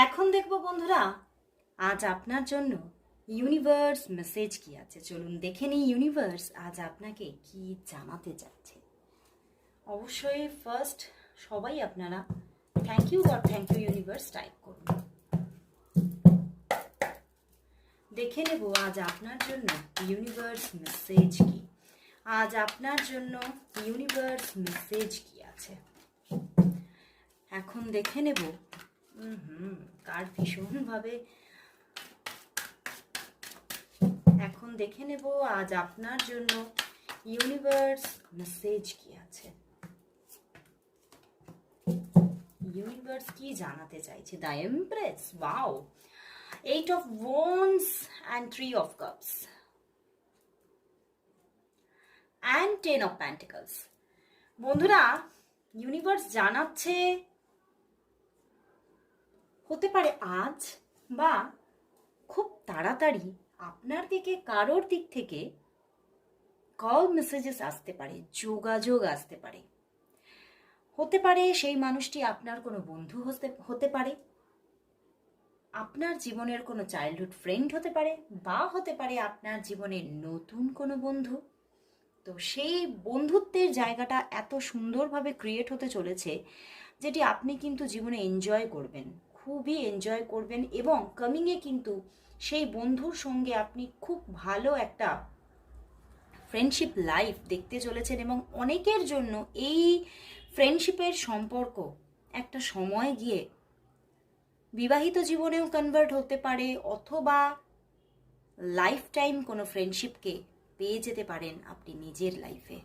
এখন দেখবো বন্ধুরা, আজ আপনার জন্য ইউনিভার্স মেসেজ কি আছে। চলুন দেখে নিই ইউনিভার্স আজ আপনাকে কি জানাতে চাচ্ছে। অবশ্যই ফার্স্ট সবাই আপনারা thank you God, thank you universe type করুন। দেখে নেব আজ আপনার জন্য ইউনিভার্স মেসেজ কি। আজ আপনার জন্য ইউনিভার্স মেসেজ কি আছে এখন দেখে নেব। কার্ড ভীষণভাবে এখন দেখে নেব আজ আপনার জন্য ইউনিভার্স মেসেজ কি আছে। ইউনিভার্স কি জানাতে চাইছে। The empress, wow, 8 of Wands and 3 of Cups and 10 of Pentacles। বন্ধুরা, ইউনিভার্স জানাচ্ছে হতে পারে আজ বা খুব তাড়াতাড়ি আপনার দিকে কারোর দিক থেকে কল মেসেজেস আসতে পারে, যোগাযোগ আসতে পারে। হতে পারে সেই মানুষটি আপনার কোনো বন্ধু হতে পারে, আপনার জীবনের কোনো চাইল্ডহুড ফ্রেন্ড হতে পারে, বা হতে পারে আপনার জীবনের নতুন কোনো বন্ধু। তো সেই বন্ধুত্বের জায়গাটা এত সুন্দরভাবে ক্রিয়েট হতে চলেছে যেটি আপনি কিন্তু জীবনে এনজয় করবেন, খুবই এনজয় করবেন। এবং কামিংয়ে কিন্তু সেই বন্ধুর সঙ্গে আপনি খুব ভালো একটা ফ্রেন্ডশিপ লাইফ দেখতে চলেছেন। এবং অনেকের জন্য এই ফ্রেন্ডশিপের সম্পর্ক একটা সময় গিয়ে বিবাহিত জীবনেও কনভার্ট হতে পারে, অথবা লাইফ টাইম কোনো ফ্রেন্ডশিপকে পেয়ে যেতে পারেন আপনি নিজের লাইফে।